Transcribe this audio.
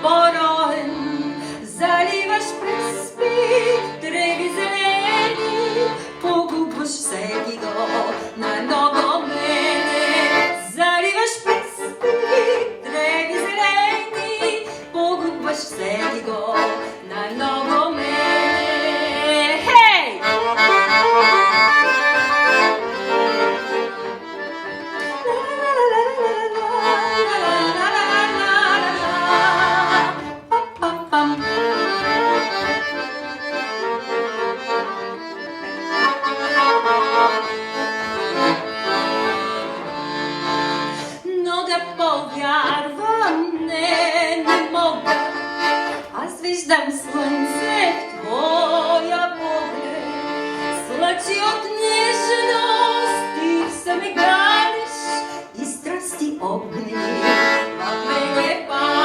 порогом, заливаш през треви зелени, погубваш всеки го на много мене. Заливаш през треви зелени, погубваш всеки го на много мене. Хей! Но да повярвам, не мога. Аз виждам слънце в твоя поглед, слъчи от нежност и се ме галиш, и страсти огни в мене палиш.